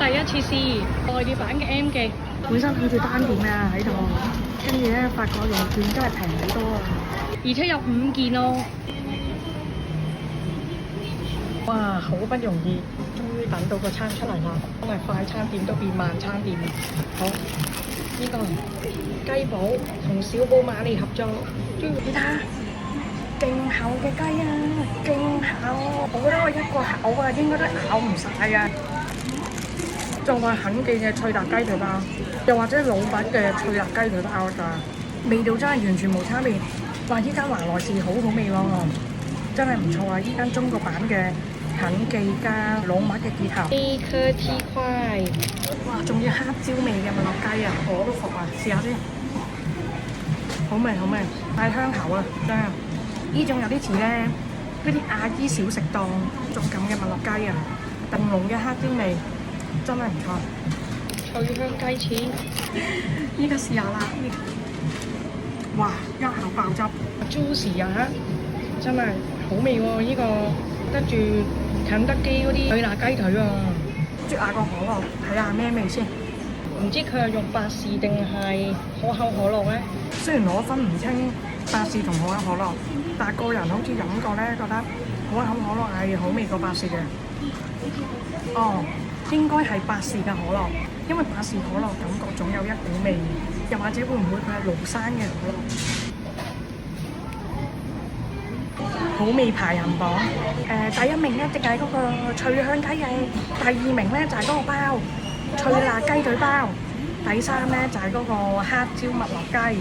第一次試內地版嘅 M 記，本身諗住單點啊喺度，跟住咧發覺用券真係平好多啊，而且有5件咯。哇！好不容易，終於等到個餐出嚟啦！真係快餐店都變慢餐店。好，呢個雞堡同小寶馬利合作，你睇下，勁厚嘅雞啊，勁厚！我覺得我一個口啊，應該都咬唔晒啊！就係肯記嘅脆辣雞腿包，又或者老闆嘅脆辣雞腿包咋，味道真係完全冇差別。哇！依間華萊士好好味喎，真係唔錯啊！依間中國版嘅肯記加老麥嘅結合。A 顆T 塊，哇！仲要黑椒味嘅麥樂雞啊，我都服啊！試下先，好味好味，太香口啦，真係。呢種有啲似咧嗰啲阿姨小食檔種咁嘅麥樂雞啊，燉濃嘅黑椒味。真係唔錯，脆香雞翅，依家試下啦！哇，一口爆汁 ，juicy 啊，真係好味喎！呢個得住肯德基嗰啲脆辣雞腿喎。啜下個可樂，睇下咩味先。唔知佢係用百事定係可口可樂咧？雖然我分唔清百事同可口可樂，但係個人好似飲過咧，覺得可口可樂係好味過百事嘅。哦。應該係百事嘅可樂，因為百事可樂感覺總有一股味，又或者會唔會佢係廬山嘅可樂？好味排行榜，第一名咧就係嗰個脆香雞翼，第二名咧就係嗰個包脆辣雞腿包，第三咧就係嗰個黑椒麥樂雞。